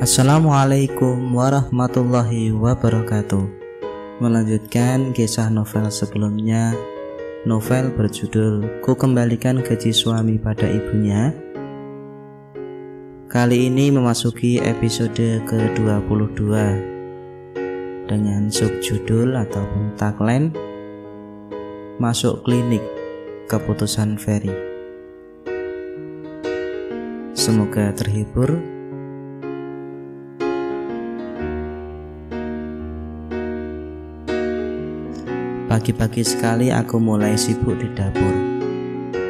Assalamualaikum warahmatullahi wabarakatuh. Melanjutkan kisah novel sebelumnya, novel berjudul Ku Kembalikan Gaji Suami Pada Ibunya. Kali ini memasuki episode ke-22 dengan subjudul ataupun tagline Masuk Klinik Keputusan Ferry. Semoga terhibur. Pagi-pagi sekali aku mulai sibuk di dapur,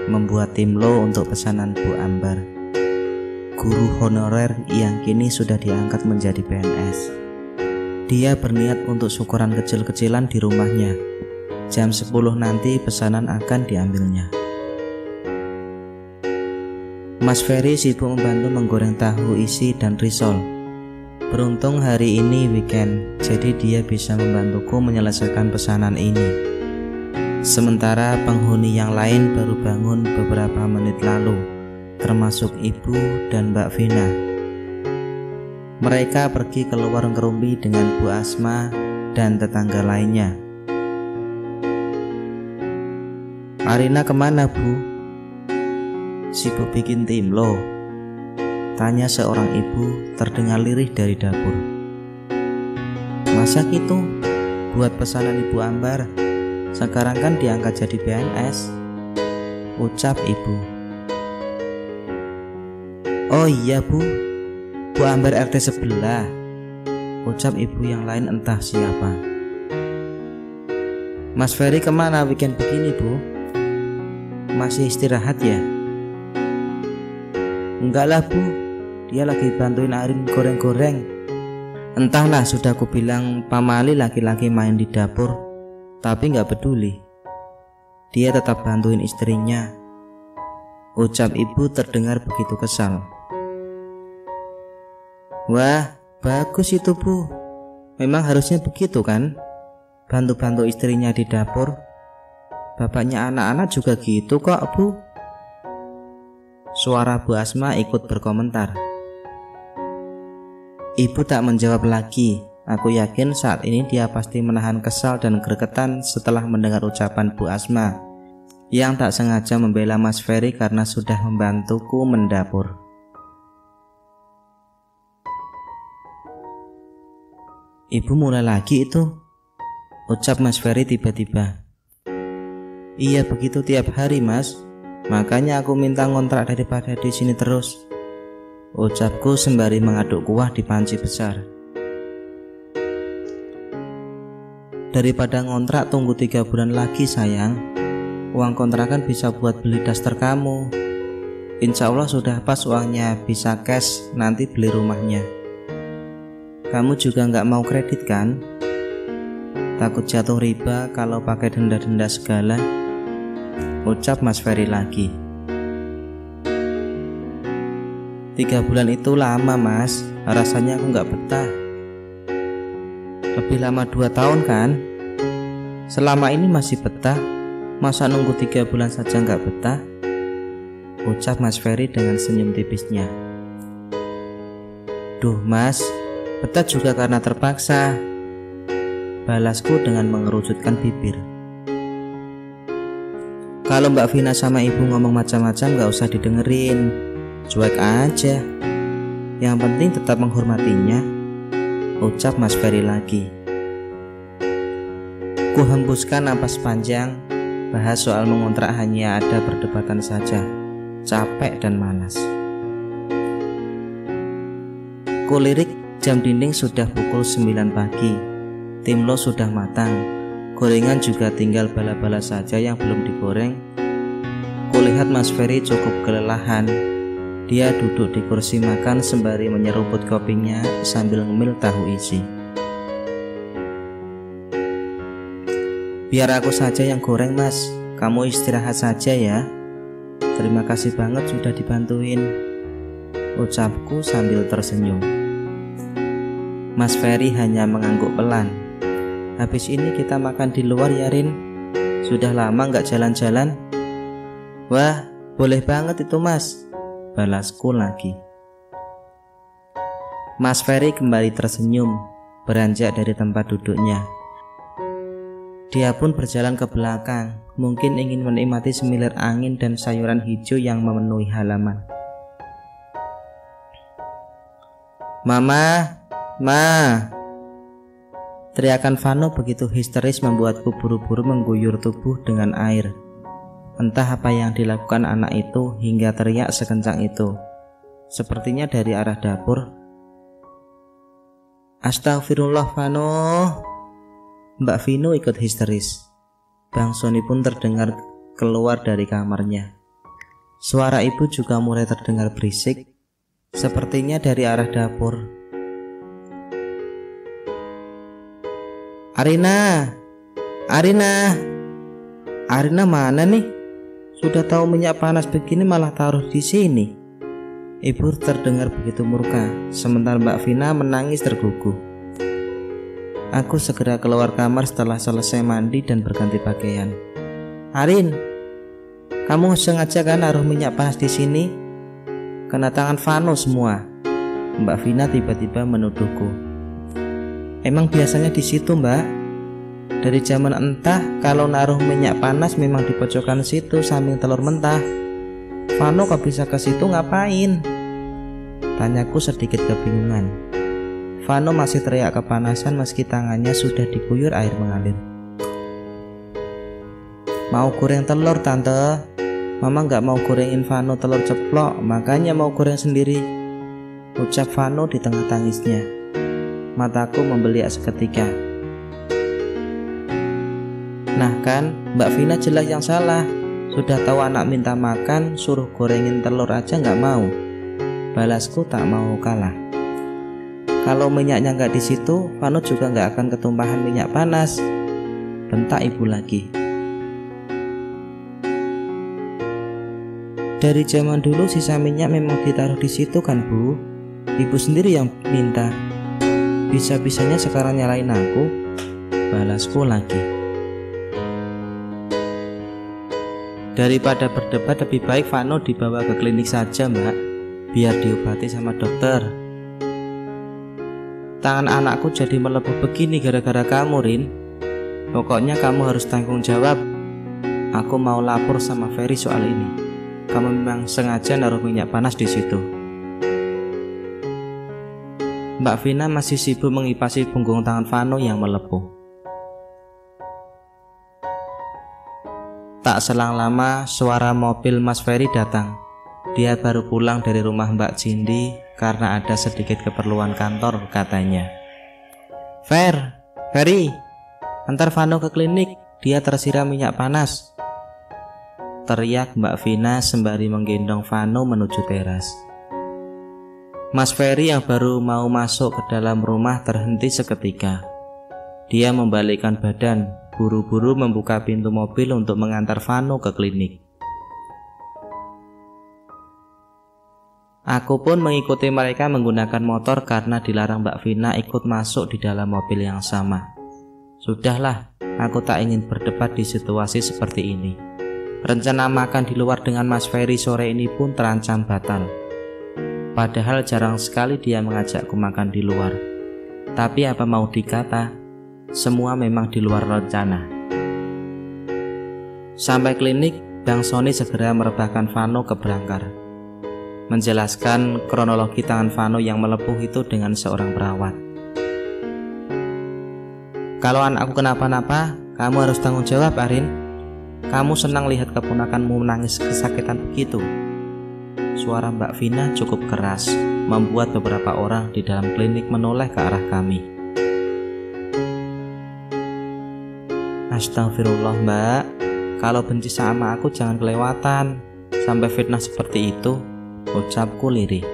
membuat timlo untuk pesanan Bu Ambar, guru honorer yang kini sudah diangkat menjadi PNS. Dia berniat untuk syukuran kecil-kecilan di rumahnya. Jam 10 nanti pesanan akan diambilnya. Mas Ferry sibuk membantu menggoreng tahu isi dan risol. Beruntung hari ini weekend, jadi dia bisa membantuku menyelesaikan pesanan ini. Sementara penghuni yang lain baru bangun beberapa menit lalu, termasuk Ibu dan Mbak Vina. Mereka pergi keluar ngerumpi dengan Bu Asma dan tetangga lainnya. Arina kemana, Bu? Sibuk bikin timlo, tanya seorang ibu terdengar lirih dari dapur. Masa gitu? Buat pesanan Ibu Ambar, sekarang kan diangkat jadi PNS, ucap ibu. Oh iya Bu, Bu Ambar RT sebelah, ucap ibu yang lain entah siapa. Mas Ferry kemana weekend begini Bu? Masih istirahat ya? Enggak lah Bu, dia lagi bantuin Arin goreng-goreng. Entahlah, sudah aku bilang pamali laki-laki main di dapur, tapi gak peduli. Dia tetap bantuin istrinya, ucap ibu terdengar begitu kesal. Wah, bagus itu Bu. Memang harusnya begitu kan? Bantu-bantu istrinya di dapur. Bapaknya anak-anak juga gitu kok Bu. Suara Bu Asma ikut berkomentar. Ibu tak menjawab lagi. Aku yakin saat ini dia pasti menahan kesal dan gregetan setelah mendengar ucapan Bu Asma yang tak sengaja membela Mas Ferry karena sudah membantuku mendapur. Ibu mulai lagi itu, ucap Mas Ferry tiba-tiba. Iya begitu tiap hari Mas, makanya aku minta ngontrak daripada di sini terus, ucapku sembari mengaduk kuah di panci besar. Daripada ngontrak tunggu 3 bulan lagi sayang, uang kontrakan bisa buat beli daster kamu. Insya Allah sudah pas uangnya, bisa cash nanti beli rumahnya. Kamu juga nggak mau kredit kan? Takut jatuh riba kalau pakai denda-denda segala, ucap Mas Ferry lagi. 3 bulan itu lama Mas, rasanya aku gak betah. Lebih lama 2 tahun kan? Selama ini masih betah, masa nunggu 3 bulan saja gak betah? Ucap Mas Ferry dengan senyum tipisnya. Duh Mas, betah juga karena terpaksa, balasku dengan mengerucutkan bibir. Kalau Mbak Vina sama Ibu ngomong macam-macam gak usah didengerin, cuek aja. Yang penting tetap menghormatinya, ucap Mas Ferry lagi. Ku hembuskan napas panjang, bahas soal mengontrak hanya ada perdebatan saja, capek dan malas. Ku lirik jam dinding sudah pukul 9 pagi, timlo sudah matang, gorengan juga tinggal bala-bala saja yang belum digoreng. Kulihat Mas Ferry cukup kelelahan. Dia duduk di kursi makan sembari menyeruput kopinya sambil ngemil tahu isi. Biar aku saja yang goreng Mas, kamu istirahat saja ya. Terima kasih banget sudah dibantuin, ucapku sambil tersenyum. Mas Ferry hanya mengangguk pelan. Habis ini kita makan di luar ya Rin? Sudah lama gak jalan-jalan. Wah, boleh banget itu Mas, balasku lagi. Mas Ferry kembali tersenyum, beranjak dari tempat duduknya. Dia pun berjalan ke belakang, mungkin ingin menikmati semilir angin dan sayuran hijau yang memenuhi halaman. "Mama, Ma!" Teriakan Vano begitu histeris membuatku buru-buru mengguyur tubuh dengan air. Entah apa yang dilakukan anak itu hingga teriak sekencang itu. Sepertinya dari arah dapur. "Astagfirullah, Vano!" Mbak Vino ikut histeris. Bang Sony pun terdengar keluar dari kamarnya. Suara ibu juga mulai terdengar berisik, sepertinya dari arah dapur. "Arina! Arina! Arina mana nih? Sudah tahu minyak panas begini malah taruh di sini." Ibu terdengar begitu murka, sementara Mbak Vina menangis terguguh. Aku segera keluar kamar setelah selesai mandi dan berganti pakaian. "Arin, kamu sengaja kan naruh minyak panas di sini? Kena tangan Vano semua." Mbak Vina tiba-tiba menuduhku. "Emang biasanya di situ, Mbak? Dari zaman entah kalau naruh minyak panas memang di pojokan situ samping telur mentah. Vano kok bisa ke situ ngapain?" Tanyaku sedikit kebingungan. Vano masih teriak kepanasan meski tangannya sudah diguyur air mengalir. "Mau goreng telur, Tante. Mama gak mau gorengin Vano telur ceplok, makanya mau goreng sendiri," ucap Vano di tengah tangisnya. Mataku membeliak seketika. Nah kan, Mbak Vina jelas yang salah. Sudah tahu anak minta makan, suruh gorengin telur aja gak mau. Balasku tak mau kalah. "Kalau minyaknya nggak di situ, Vano juga nggak akan ketumpahan minyak panas," bentak ibu lagi. "Dari zaman dulu sisa minyak memang ditaruh di situ kan, Bu? Ibu sendiri yang minta. Bisa-bisanya sekarang nyalain aku," balasku lagi. Daripada berdebat lebih baik Vano dibawa ke klinik saja, Mbak, biar diobati sama dokter. Tangan anakku jadi melepuh begini gara-gara kamu, Rin. Pokoknya kamu harus tanggung jawab. Aku mau lapor sama Ferry soal ini. Kamu memang sengaja naruh minyak panas di situ. Mbak Vina masih sibuk mengipasi punggung tangan Vano yang melepuh. Tak selang lama suara mobil Mas Ferry datang. Dia baru pulang dari rumah Mbak Cindy karena ada sedikit keperluan kantor, katanya. Ferry, antar Vano ke klinik, dia tersiram minyak panas," teriak Mbak Vina sembari menggendong Vano menuju teras. Mas Ferry yang baru mau masuk ke dalam rumah terhenti seketika. Dia membalikkan badan, buru-buru membuka pintu mobil untuk mengantar Vano ke klinik. Aku pun mengikuti mereka menggunakan motor karena dilarang Mbak Vina ikut masuk di dalam mobil yang sama. Sudahlah, aku tak ingin berdebat di situasi seperti ini. Rencana makan di luar dengan Mas Ferry sore ini pun terancam batal. Padahal jarang sekali dia mengajakku makan di luar. Tapi apa mau dikata, semua memang di luar rencana. Sampai klinik, Bang Sony segera merebahkan Vano ke berangkar, menjelaskan kronologi tangan Vano yang melepuh itu dengan seorang perawat. "Kalau anakku kenapa-napa, kamu harus tanggung jawab, Arin. Kamu senang lihat keponakanmu menangis kesakitan begitu." Suara Mbak Vina cukup keras, membuat beberapa orang di dalam klinik menoleh ke arah kami. "Astagfirullah, Mbak. Kalau benci sama aku jangan kelewatan. Sampai fitnah seperti itu," ucapku lirih.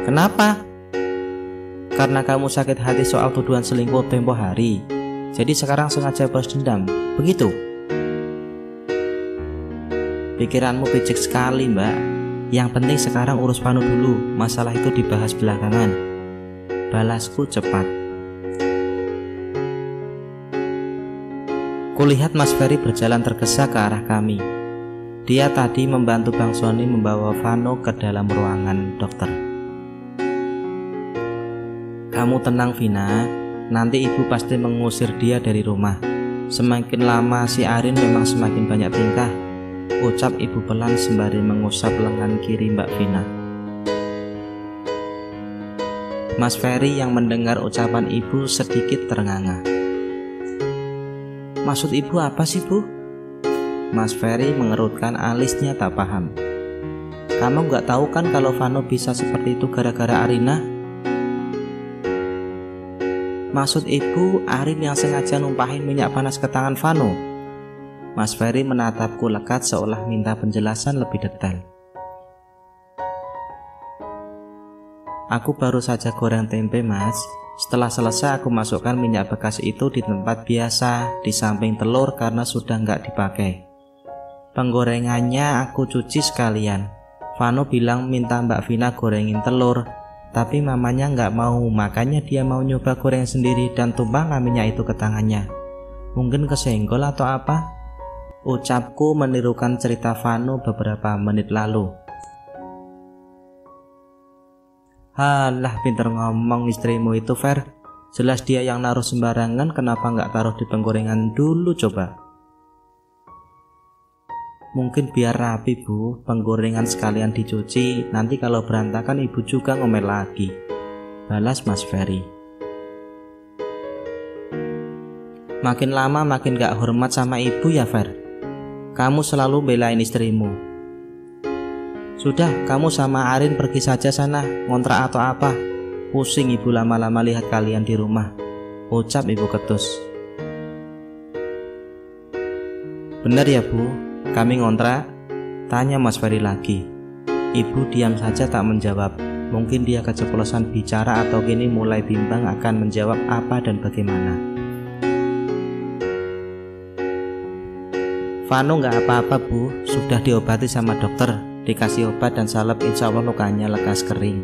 "Kenapa?" "Karena kamu sakit hati soal tuduhan selingkuh tempo hari. Jadi sekarang sengaja balas dendam, begitu?" "Pikiranmu picik sekali, Mbak. Yang penting sekarang urus Vano dulu. Masalah itu dibahas belakangan," balasku cepat. Kulihat Mas Ferry berjalan tergesa ke arah kami. Dia tadi membantu Bang Sony membawa Vano ke dalam ruangan dokter. Kamu tenang Vina, nanti ibu pasti mengusir dia dari rumah. Semakin lama si Arin memang semakin banyak tingkah, ucap ibu pelan sembari mengusap lengan kiri Mbak Vina. Mas Ferry yang mendengar ucapan ibu sedikit ternganga. Maksud ibu apa sih Bu? Mas Ferry mengerutkan alisnya tak paham. Kamu gak tahu kan kalau Vano bisa seperti itu gara-gara Arina? Maksud ibu Arin yang sengaja numpahin minyak panas ke tangan Vano? Mas Ferry menatapku lekat seolah minta penjelasan lebih detail. Aku baru saja goreng tempe Mas. Setelah selesai aku masukkan minyak bekas itu di tempat biasa di samping telur karena sudah nggak dipakai. Penggorengannya aku cuci sekalian. Vano bilang minta Mbak Vina gorengin telur, tapi mamanya nggak mau, makanya dia mau nyoba goreng sendiri dan tumpahlah minyak itu ke tangannya. Mungkin kesenggol atau apa? Ucapku menirukan cerita Vano beberapa menit lalu. Halah, pinter ngomong istrimu itu Fer. Jelas dia yang naruh sembarangan, kenapa nggak taruh di penggorengan dulu coba? Mungkin biar rapi Bu, penggorengan sekalian dicuci, nanti kalau berantakan ibu juga ngomel lagi, balas Mas Ferry. Makin lama makin gak hormat sama ibu ya Fer. Kamu selalu belain istrimu. Sudah, kamu sama Arin pergi saja sana, ngontrak atau apa. Pusing ibu lama-lama lihat kalian di rumah, ucap ibu ketus. Benar ya Bu, kami ngontrak? Tanya Mas Ferry lagi. Ibu diam saja tak menjawab. Mungkin dia keceplosan bicara atau kini mulai bimbang akan menjawab apa dan bagaimana. Vano gak apa-apa Bu, sudah diobati sama dokter. Dikasih obat dan salep, insya Allah lukanya lekas kering.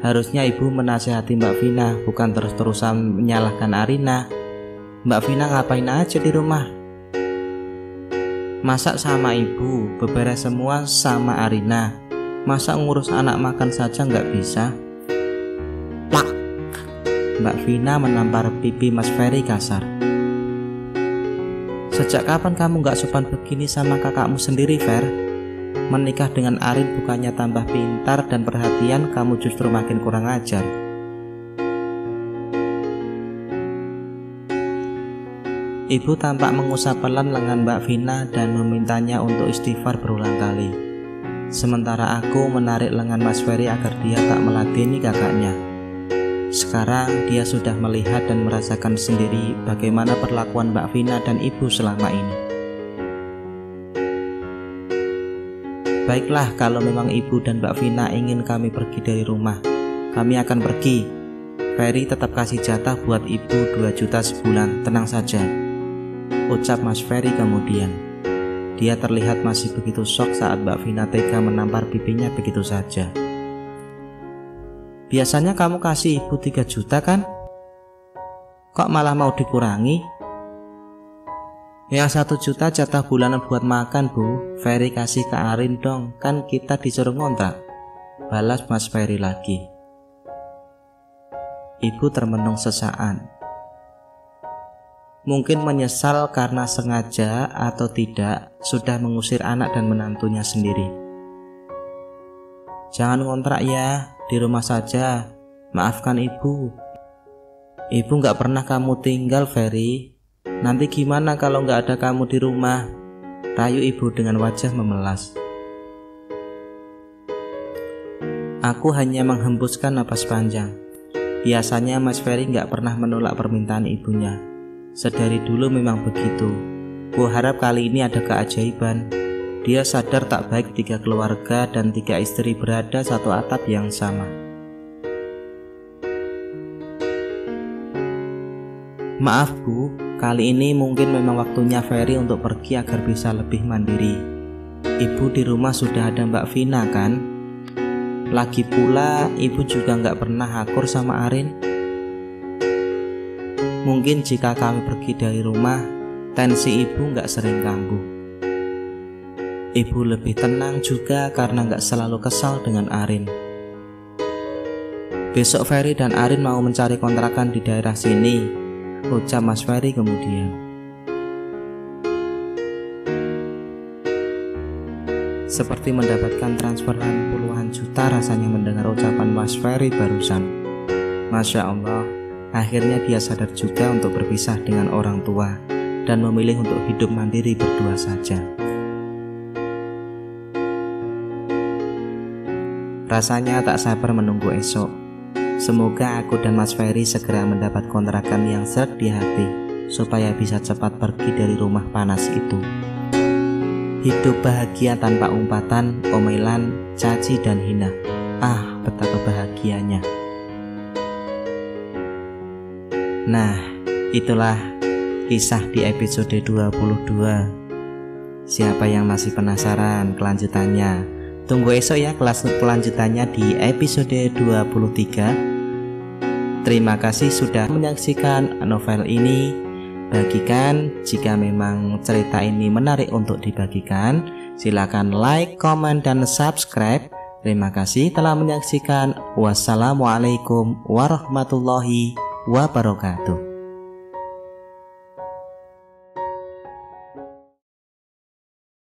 Harusnya ibu menasihati Mbak Vina, bukan terus-terusan menyalahkan Arina. Mbak Vina ngapain aja di rumah? Masak sama ibu, beberes semua sama Arina. Masa ngurus anak makan saja nggak bisa? Plak! Mbak Vina menampar pipi Mas Ferry kasar. Sejak kapan kamu nggak sopan begini sama kakakmu sendiri, Fer? Menikah dengan Arin bukannya tambah pintar dan perhatian, kamu justru makin kurang ajar. Ibu tampak mengusap pelan lengan Mbak Vina dan memintanya untuk istighfar berulang kali. Sementara aku menarik lengan Mas Ferry agar dia tak meladeni kakaknya. Sekarang dia sudah melihat dan merasakan sendiri bagaimana perlakuan Mbak Vina dan ibu selama ini. Baiklah, kalau memang ibu dan Mbak Vina ingin kami pergi dari rumah, kami akan pergi. Ferry tetap kasih jatah buat ibu 2 juta sebulan, tenang saja, ucap Mas Ferry kemudian. Dia terlihat masih begitu shock saat Mbak Vina tega menampar pipinya begitu saja. Biasanya kamu kasih ibu 3 juta kan? Kok malah mau dikurangi? Yang 1 juta jatah bulanan buat makan Bu, Ferry kasih ke Arin dong, kan kita disuruh ngontrak, balas Mas Ferry lagi. Ibu termenung sesaat. Mungkin menyesal karena sengaja atau tidak sudah mengusir anak dan menantunya sendiri. Jangan ngontrak ya, di rumah saja, maafkan ibu. Ibu gak pernah kamu tinggal Ferry. Nanti gimana kalau gak ada kamu di rumah? Rayu ibu dengan wajah memelas. Aku hanya menghembuskan napas panjang. Biasanya Mas Ferry gak pernah menolak permintaan ibunya. Sedari dulu memang begitu. Ku harap kali ini ada keajaiban. Dia sadar tak baik 3 keluarga dan 3 istri berada satu atap yang sama. Maaf Bu, kali ini mungkin memang waktunya Ferry untuk pergi agar bisa lebih mandiri. Ibu di rumah sudah ada Mbak Vina kan? Lagi pula ibu juga gak pernah akur sama Arin. Mungkin jika kami pergi dari rumah, tensi ibu gak sering kambuh. Ibu lebih tenang juga karena gak selalu kesal dengan Arin. Besok Ferry dan Arin mau mencari kontrakan di daerah sini, ucap Mas Ferry kemudian. Seperti mendapatkan transferan puluhan juta rasanya mendengar ucapan Mas Ferry barusan. Masya Allah, akhirnya dia sadar juga untuk berpisah dengan orang tua dan memilih untuk hidup mandiri berdua saja. Rasanya tak sabar menunggu esok. Semoga aku dan Mas Ferry segera mendapat kontrakan yang seret di hati, supaya bisa cepat pergi dari rumah panas itu. Hidup bahagia tanpa umpatan, omelan, caci dan hina. Ah, betapa bahagianya. Nah, itulah kisah di episode 22. Siapa yang masih penasaran kelanjutannya? Tunggu esok ya kelanjutannya di episode 23. Terima kasih sudah menyaksikan novel ini. Bagikan jika memang cerita ini menarik untuk dibagikan. Silakan like, komen, dan subscribe. Terima kasih telah menyaksikan. Wassalamualaikum warahmatullahi wabarakatuh.